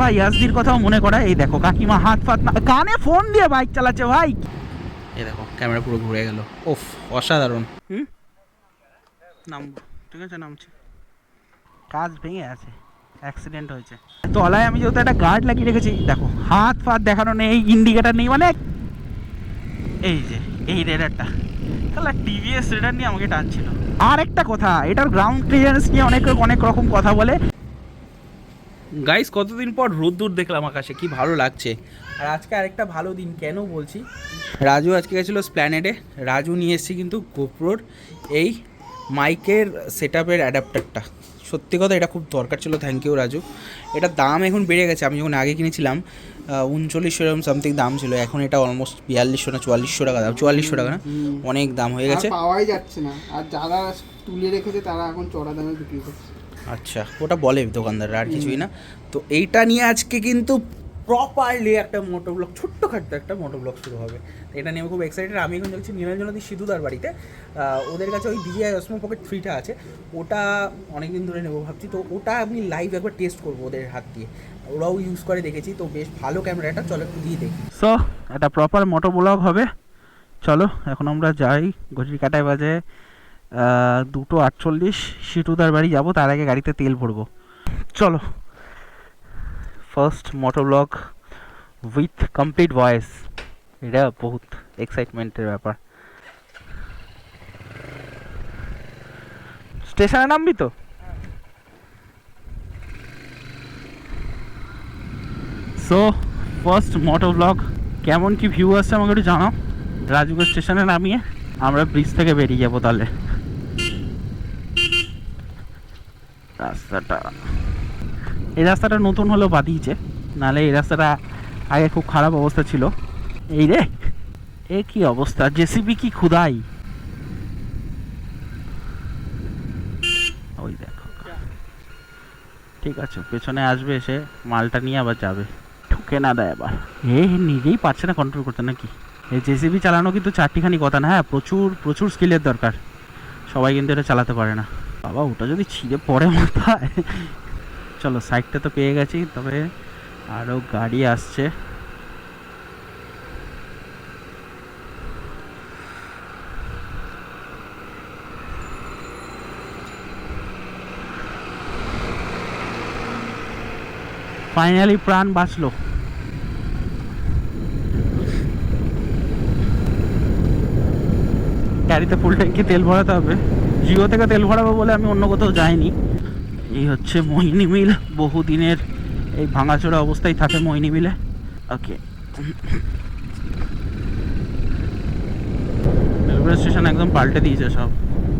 ভাই ইয়াসদির কথাও মনে করা। এই দেখো কাকিমা হাত ফাত কানে ফোন দিয়ে বাইক চালাচ্ছে ভাই। এই দেখো ক্যামেরা পুরো ঘুরে গেল। ওফ অসাধারণ। নামবো, ঠিক আছে নামছি। কাজ ভেঙে আছে, অ্যাক্সিডেন্ট হয়েছে। তলায় আমি যেহেতু একটা গার্ড লাগিয়ে রেখেছি, দেখো হাত ফাত দেখানো নেই, ইন্ডিকেটার নেই, মানে এই যে এই রেডারটা তাহলে টিভিএস রেডার নিয়ে আমাকে টানছিল। আর একটা কথা, এটার গ্রাউন্ড ক্লিয়ারেন্স নিয়ে অনেক রকম কথা বলে। গাইস কতদিন পর রোদ্দুর দেখলাম আকাশে, কি ভালো লাগছে। আর আজকে আরেকটা ভালো দিন, কেন বলছি, রাজু আজকে গেছিলো স্প্ল্যানেডে। রাজু নিয়ে এসেছি কিন্তু গোপ্রোর এই মাইকের সেট আপের অ্যাডাপ্টারটা। সত্যি কথা এটা খুব দরকার ছিল, থ্যাংক ইউ রাজু। এটার দাম এখন বেড়ে গেছে, আমি যখন আগে কিনেছিলাম 3900 এরকম সামথিং দাম ছিল, এখন এটা অলমোস্ট 4200 না 4400 টাকা দাম, 4400 টাকা না, অনেক দাম হয়ে গেছে, পাওয়াই যাচ্ছে না। আর যারা তুলে রেখেছে তারা এখন চড়া দামে বিক্রি করছে। আচ্ছা ওটা বলে দোকানদাররা, আর কিছুই না। তো এইটা নিয়ে আজকে কিন্তু প্রপারলি একটা মোটো ব্লগ, ছোট্টখাট্টো একটা মোটো ব্লগ শুরু হবে। এটা নিয়ে আমি খুব এক্সাইটেড। আমি এখন যাচ্ছি নীলাঞ্জনদী সিধুদার বাড়িতে। ওদের কাছে ওই DJI Osmo Pocket 3টা আছে, ওটা অনেকদিন ধরে নেবো ভাবছি। তো ওটা আমি লাইভ একবার টেস্ট করবো ওদের হাত দিয়ে, ওরাও ইউজ করে দেখেছি, তো বেশ ভালো ক্যামেরাটা, চলো একটু দিয়ে দেখি। সো এটা প্রপার মোটো ব্লগ হবে। চলো এখন আমরা যাই, ঘড়ির কাটায় বাজে 2:48, সিটুদার বাড়ি যাবো, তার আগে গাড়িতে তেল ভরবো। চলো first moto blog with complete voice, এটা বহুত এক্সাইটমেন্টের ব্যাপার। স্টেশনে নামবি তো? সো ফার্স্ট মোটো ব্লগ, কেমন কি ভিউ আসছে আমাকে একটু জানাও। রাজুকে স্টেশনে নামিয়ে আমরা ব্রিজ থেকে বেরিয়ে যাবো তাহলে। রাস্তাটা, এই রাস্তাটা নতুন হলেও বাদিয়েছে, নাহলে এই রাস্তাটা আগে খুব খারাপ অবস্থা ছিল। এই রে এ কি অবস্থা, জেসিবি কি খুদাই। ওই দেখো, ঠিক আছে পেছনে আসবে, এসে মালটা নিয়ে আবার যাবে, ঠুকে না দেয় আবার। এ নিজেই পারছে না কন্ট্রোল করতে নাকি। এই জেসিবি চালানো কিন্তু চারটিখানি কথা না, হ্যাঁ প্রচুর প্রচুর স্কিলের দরকার, সবাই কিন্তু এটা চালাতে পারে না। বাবা ওটা যদি ছিঁড়ে পড়ে মাথায়। চলো সাইডটা তো পেয়ে গেছি, তবে আরও গাড়ি আসছে। ফাইনালি প্রাণ বাঁচলো। গাড়িতে ফুল ট্যাঙ্কি তেল ভরাতে হবে, জিও থেকে তেল ভরাবো বলে আমি অন্য কোথাও যাইনি। এই হচ্ছে মোহিনী মিল, বহুদিনের এই ভাঙাচোরা অবস্থায় থাকে মোহিনী মিলে। ওকে রেলওয়ে স্টেশন একদম পাল্টে দিয়েছে সব,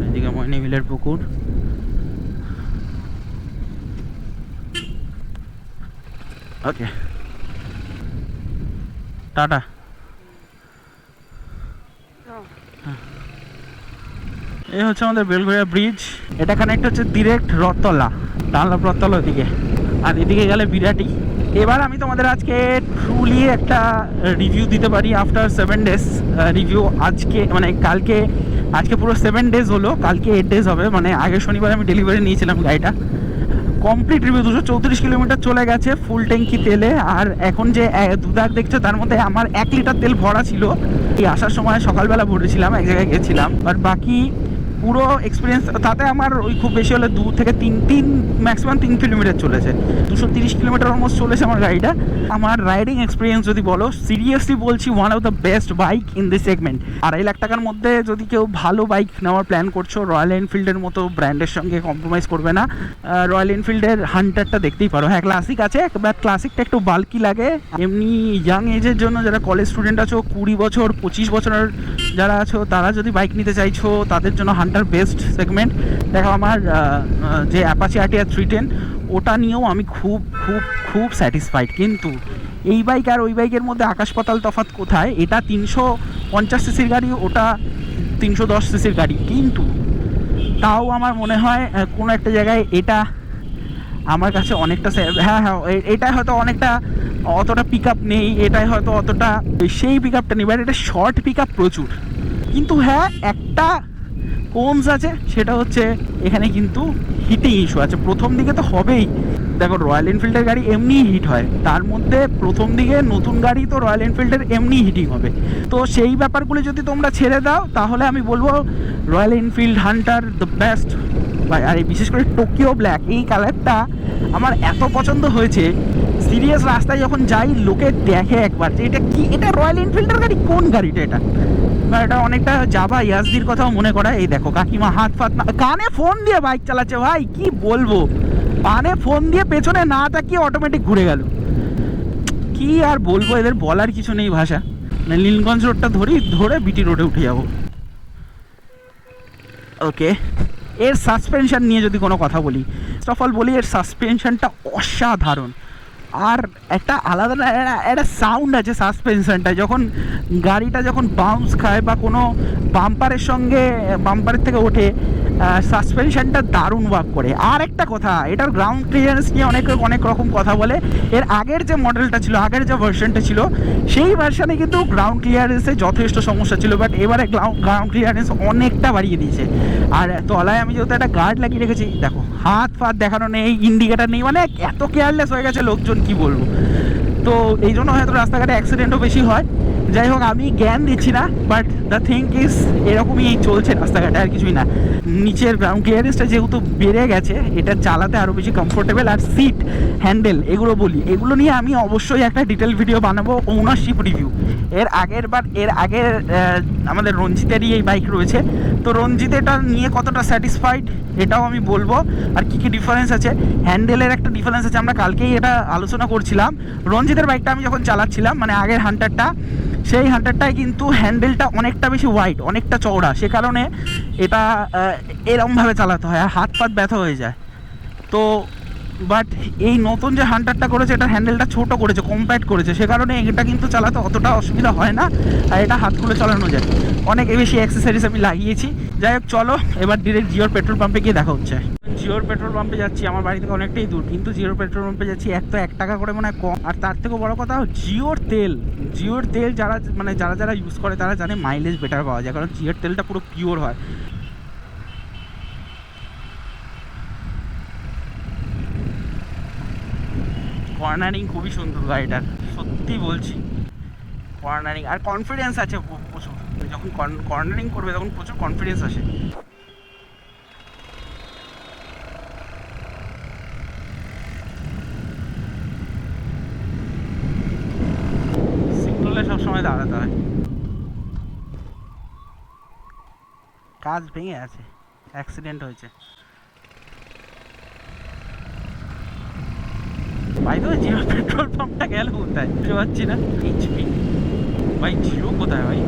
এদিকে মোহিনী মিলের পুকুর। ওকে টাটা। এই হচ্ছে আমাদের বেলঘরিয়া ব্রিজ, এটা কানেক্ট হচ্ছে ডিরেক্ট রথতলা, ডানলাভ রথতলা ওদিকে, আর এদিকে গেলে বিরাটি। এবার আমি তোমাদের আজকে ট্রুলি একটা রিভিউ দিতে পারি আফটার 7 days রিভিউ। আজকে মানে কালকে, আজকে পুরো 7 days হলো, কালকে 8 days হবে, মানে আগের শনিবার আমি ডেলিভারি নিয়েছিলাম গাড়িটা। কমপ্লিট রিভিউ, 234 কিলোমিটার চলে গেছে ফুল ট্যাঙ্কি তেলে। আর এখন যে দুধার দেখছো তার মধ্যে আমার 1 লিটার তেল ভরা ছিল। এই আসার সময় সকালবেলা ভরেছিলাম, এক জায়গায় গেছিলাম, আর বাকি পুরো এক্সপিরিয়েন্স তাতে আমার ওই খুব বেশি হলে 2 থেকে 3 ম্যাক্সিমাম 3 কিলোমিটার চলেছে, 230 কিলোমিটার অলমোস্ট চলেছে আমার গাড়িটা। আমার রাইডিং এক্সপিরিয়েন্স যদি বলো, সিরিয়াসলি বলছি one of the best bike in this segment. 2.5 lakh টাকার মধ্যে যদি কেউ ভালো বাইক নেওয়ার প্ল্যান করছো, রয়্যাল এনফিল্ডের মতো ব্র্যান্ডের সঙ্গে কম্প্রোমাইজ করবে না। রয়্যাল এনফিল্ডের হান্টারটা দেখতেই পারো, হ্যাঁ ক্লাসিক আছে, বাট ক্লাসিকটা একটু বাল্কি লাগে। এমনি ইয়াং এজের জন্য, যারা কলেজ স্টুডেন্ট আছো, 20 বছর 25 বছরের যারা আছো, তারা যদি বাইক নিতে চাইছো, তাদের জন্য হান্টার বেস্ট সেগমেন্ট। দেখো আমার যে অ্যাপাচি RTR 310, ওটা নিয়েও আমি খুব খুব খুব স্যাটিসফাইড। কিন্তু এই বাইক আর ওই বাইকের মধ্যে আকাশ পাতাল তফাৎ কোথায়। এটা 350 সিসির গাড়ি, ওটা 310 সিসির গাড়ি, কিন্তু তাও আমার মনে হয় কোনো একটা জায়গায় এটা আমার কাছে অনেকটা, হ্যাঁ হ্যাঁ এটাই হয়তো অনেকটা, অতটা পিক আপ নেই, এটাই হয়তো অতটা সেই পিক আপটা নেই, বাট এটা শর্ট পিক আপ প্রচুর। কিন্তু হ্যাঁ একটা কমস আছে, সেটা হচ্ছে এখানে কিন্তু হিটিং ইস্যু আছে, প্রথম দিকে তো হবেই। দেখো রয়্যাল এনফিল্ডের গাড়ি এমনিই হিট হয়, তার মধ্যে প্রথম দিকে নতুন গাড়ি তো রয়্যাল এনফিল্ডের এমনি হিটিং হবে। তো সেই ব্যাপারগুলো যদি তোমরা ছেড়ে দাও তাহলে আমি বলবো Royal Enfield Hunter the best. আর বিশেষ করে টোকিও ব্ল্যাক এই কালারটা আমার এত পছন্দ হয়েছে, সিরিয়াস রাস্তায় যখন যাই লোকে দেখে একবার যে এটা কি, এটা রয়্যাল এনফিল্ডের গাড়ি, কোন গাড়িটা এটা। বা এটা অনেকটা যাবা ইয়াসদির কথাও মনে করা। এই দেখো কাকিমা হাত ফাত না, কানে ফোন দিয়ে বাইক চালাচ্ছে ভাই, কি বলবো, কানে ফোন দিয়ে পেছনে না তাকিয়ে অটোমেটিক ঘুরে গেল। কি আর বলবো, এদের বলার কিছু নেই ভাষা। নীলগঞ্জ রোডটা ধরে বিটি রোডে উঠে যাবো। ওকে, এর সাসপেনশন নিয়ে যদি কোনো কথা বলি, ফার্স্ট অফ অল বলি এর সাসপেনশনটা অসাধারণ। আর একটা আলাদা একটা সাউন্ড আছে সাসপেনশনটা, যখন গাড়িটা যখন বাউন্স খায় বা কোনো বাম্পারের থেকে ওঠে, সাসপেনশনটা দারুণ ওয়ার্ক করে। আর একটা কথা, এটার গ্রাউন্ড ক্লিয়ারেন্স নিয়ে অনেক রকম কথা বলে। এর আগের যে মডেলটা ছিল, আগের যে ভার্সনটা ছিল, সেই ভার্সনে কিন্তু গ্রাউন্ড ক্লিয়ারেন্সে যথেষ্ট সমস্যা ছিল, বাট এবারে গ্রাউন্ড ক্লিয়ারেন্স অনেকটা বাড়িয়ে দিয়েছে। আর তলায় আমি যেহেতু একটা গার্ড লাগিয়ে রেখেছি, দেখো হাত ফাত দেখানো নেই, ইন্ডিকেটার নেই, মানে এত কেয়ারলেস হয়ে গেছে লোকজন, কি বলবো। তো এই জন্য হয়তো রাস্তাঘাটে অ্যাক্সিডেন্টও বেশি হয়। যাই হোক, আমি জ্ঞান দিচ্ছি না, বাট দ্য থিং ইজ এরকমই চলছে রাস্তাঘাটে, আর কিছুই না। নিচের গ্রাউন্ড ক্লিয়ারেন্সটা যেহেতু বেড়ে গেছে, এটা চালাতে আরও বেশি কমফোর্টেবল। আর সিট হ্যান্ডেল এগুলো নিয়ে আমি অবশ্যই একটা ডিটেল ভিডিও বানাবো, ওনারশিপ রিভিউ। এর আগের আমাদের রঞ্জিতেরই এই বাইক রয়েছে, তো রঞ্জিত এটা নিয়ে কতটা স্যাটিসফাইড এটাও আমি বলবো। আর কী কী ডিফারেন্স আছে, হ্যান্ডেলের একটা ডিফারেন্স আছে, আমরা কালকেই এটা আলোচনা করছিলাম। রঞ্জিতের বাইকটা আমি যখন চালাচ্ছিলাম, মানে আগের হান্টারটা, সেই হান্টারটায় কিন্তু হ্যান্ডেলটা অনেকটা বেশি ওয়াইড, অনেকটা চওড়া, সে কারণে এটা এরমভাবে চালাতে হয় আর হাত পাত ব্যথা হয়ে যায়। তো বাট এই নতুন যে হান্টারটা করেছে, এটা হ্যান্ডেলটা ছোট করেছে, কম্প্যাক্ট করেছে, সে কারণে এটা কিন্তু চালাতে অতটা অসুবিধা হয় না, আর এটা হাত খুলে চালানো যায়। অনেক বেশি অ্যাক্সেসরিজ আমি লাগিয়েছি। যাই হোক, চলো এবার ডিরেক্ট জিওর পেট্রোল পাম্পে গিয়ে দেখা হচ্ছে। জিওর পেট্রোল পাম্পে যাচ্ছি, আমার বাড়ি থেকে অনেকটাই দূর, কিন্তু জিওর পেট্রোল পাম্পে যাচ্ছি, এক তো 1 টাকা করে মনে হয় কম। আর তার থেকেও বড় কথা, জিওর তেল যারা ইউজ করে তারা জানে মাইলেজ বেটার পাওয়া যায়, কারণ জিওর তেলটা পুরো পিওর হয়। কর্নারিং খুবই সুন্দর গাড়িটার, সত্যি বলছি। কর্নারিং আর কনফিডেন্স আছে প্রচুর, যখন কর্নারিং করবে তখন প্রচুর কনফিডেন্স আসে। সিগনালে সবসময় দাঁড়াতে হয়, কাজ ভেঙে আছে, অ্যাক্সিডেন্ট হয়েছে। ভাই তো জিও পেট্রোল পাম্পটা গেল কোথায় বুঝতে পারছি না। এইচপি ভাই, জিও কোথায় ভাই?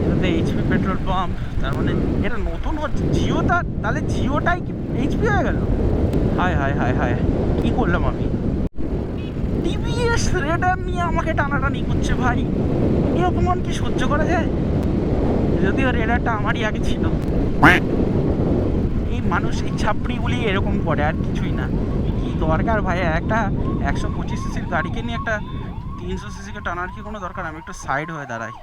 এটাতে এইচপি পেট্রোল পাম্প, তার মানে এটা নতুন হচ্ছে জিওটা, তাহলে জিওটাই কি এইচপি হয়ে গেল? হায় হায় হায় হায়, কী করলাম আমি? টিভিএস রেডার নিয়ে আমাকে টানাটানি করছে ভাই, এই অপমান কি সহ্য করা যায়? যদিও রেডারটা আমারই আগে ছিল। এই মানুষ, এই ছাপড়িগুলি এরকম করে, আর কিছুই না। কি দরকার ভাই, একটা 125 সিসির গাড়িকে নিয়ে একটা 300 সিসিকে টানার কি কোনো দরকার? আমি একটু সাইড হয়ে দাঁড়াই,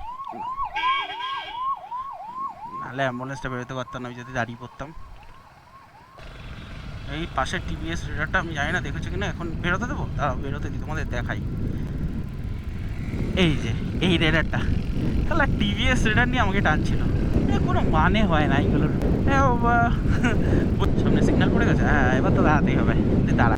নাহলে অ্যাম্বুলেন্সটা বেরোতে পারতাম না আমি যদি দাঁড়িয়ে পড়তাম। এই পাশের টিভিএস রেডারটা আমি জানি না দেখেছি কিনা, এখন বেরোতে দেবো, তারা বেরোতে দিই, তোমাদের দেখাই। এই যে এই রেডারটা, তাহলে টিভিএস রেডার নিয়ে আমাকে টানছিল, কোনো মানে হয় না এইগুলোর। সামনে সিগন্যাল পড়ে গেছে, হ্যাঁ এবার তো দাঁড়াতেই হবে, দাঁড়া।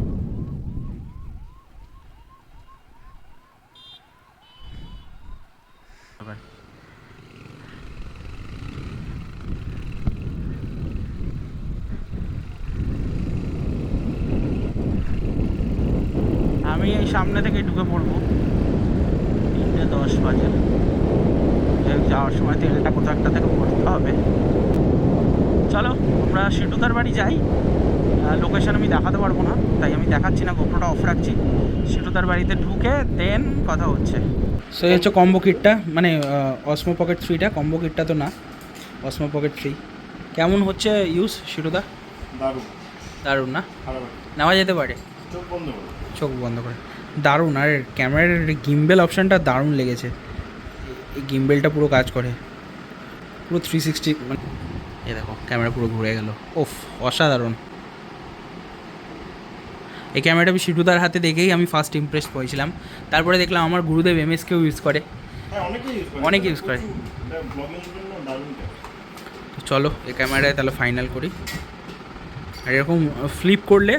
আমি এই সামনে থেকে ঢুকে পড়বো, 3:10 বাজে। যাওয়ার সময় তেলটা কোথাও একটা থেকে পড়তে হবে। চলো আমরা সিটুদার বাড়ি যাই। লোকেশন আমি দেখাতে পারবো না, তাই আমি দেখাচ্ছি না, গোপ্রোটা অফ রাখছি। সিটুদার বাড়িতে ঢুকে দেন কথা হচ্ছে। সো এই হচ্ছে কম্বো কিটটা, মানে অসমো পকেট 3টা, কম্বো কিটটা তো না, অসমো পকেট 3। কেমন হচ্ছে ইউজ সিটুদা? দারুণ দারুণ না? ভালো, নেওয়া যেতে পারে চোখ বন্ধ করে। দারুণ, আর ক্যামেরার গিম্বেল অপশানটা দারুণ লেগেছে। এই গিম্বেলটা পুরো কাজ করে, পুরো 360, মানে এ দেখো ক্যামেরা পুরো ঘুরে গেল। ওফ, অসাধারণ। এই ক্যামেরাটা আমি সিটুদার হাতে দেখেই আমি ফার্স্ট ইমপ্রেস হয়েছিলাম। তারপরে দেখলাম আমার গুরুদেব এমএসকেও ইউজ করে, অনেকে ইউজ করে। তো চলো এই ক্যামেরায় তাহলে ফাইনাল করি। আর এরকম ফ্লিপ করলে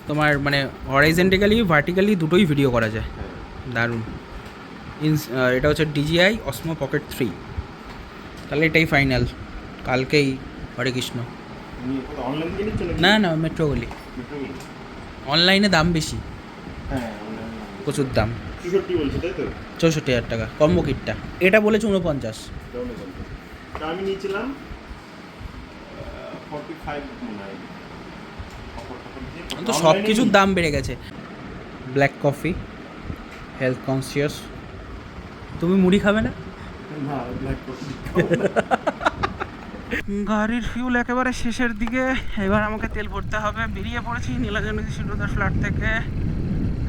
তোমার মানে হরাইজেন্টালি ভার্টিক্যালি দুটোই ভিডিও করা যায়, দারুণ। এটা হচ্ছে DJI Osmo Pocket 3। তাহলে এটাই ফাইনাল, কালকেই হরে কৃষ্ণ। না না মেট্রো গলি, অনলাইনে দাম বেশি, প্রচুর দাম। 64,000 টাকা কম্বো কিটটা, এটা বলেছে 49। আমি নিয়েছিলাম 45 তো সব কিছুর দাম বেড়ে গেছে। Black coffee, health conscious. তুমি মুড়ি খাবে না? গাড়ির ফিউল একেবারে শেষের দিকে, এবার আমাকে তেল ভরতে হবে। বেরিয়ে পড়েছি নীলাচন্দ্র সিটুদার ফ্ল্যাট থেকে।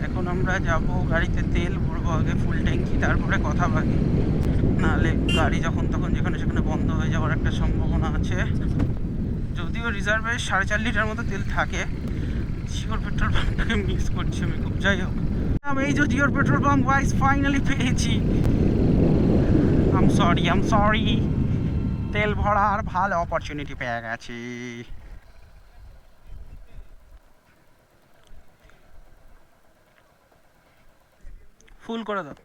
এখন আমরা যাব গাড়িতে তেল ভরবো, আগে ফুল ট্যাঙ্কি, তারপরে কথা বাকি। নাহলে গাড়ি যখন তখন যেখানে সেখানে বন্ধ হয়ে যাওয়ার একটা সম্ভাবনা আছে। যদিও রিজার্ভে 4.5 লিটার মতো তেল থাকে। জিওর পেট্রোল পাম্পটাকে মিস করছি আমি খুব। যাই হোক, আমি এই যে জিওর পেট্রোল পাম্প গাইস ফাইনালি পেয়েছি। আম সরি তেল ভরার ভালো অপরচুনিটি পেয়ে গেছি। ফুল করে দাও।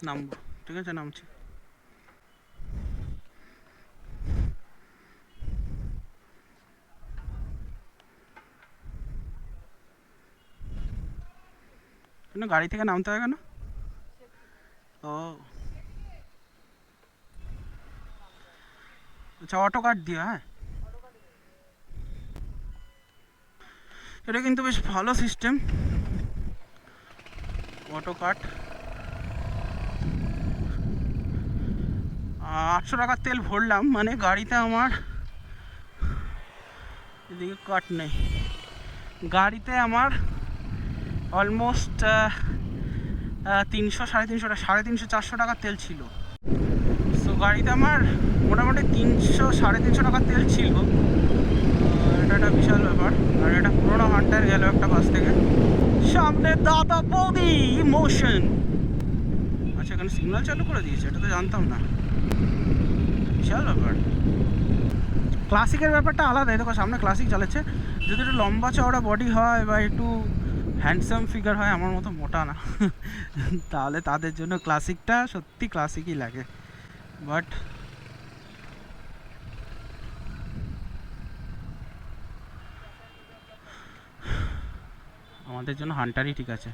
নামবো, ঠিক আছে নামছি। কেন গাড়ি থেকে নামতে হয় কেন? ও আচ্ছা, অটো কার্ড দিও। হ্যাঁ, এটা কিন্তু বেশ ভালো সিস্টেম, অটো কাট। 800 টাকার তেল ভরলাম, মানে গাড়িতে আমার এদিকে কাট নেই, গাড়িতে আমার অলমোস্ট 300 350 400 টাকার তেল ছিল। সো গাড়িতে আমার মোটামুটি 300 350 টাকার তেল ছিল। এটা একটা বিশাল ব্যাপার। আর এটা পুরোনো হান্টার গেল একটা বাস থেকে। সামনে দাদা বৌদি ইমোশন। আচ্ছা, এখানে সিগন্যাল চালু করে দিয়েছে, এটা তো জানতাম না। বিশাল ব্যাপার। ক্লাসিকের ব্যাপারটা আলাদা, দেখো সামনে ক্লাসিক চালাচ্ছে। যদি একটু লম্বা চওড়া বডি হয় বা একটু হ্যান্ডসাম ফিগার হয়, আমার মতো মোটা না, তাহলে তাদের জন্য ক্লাসিকটা সত্যি ক্লাসিকই লাগে। বাট আমাদের জন্য হান্টারই ঠিক আছে।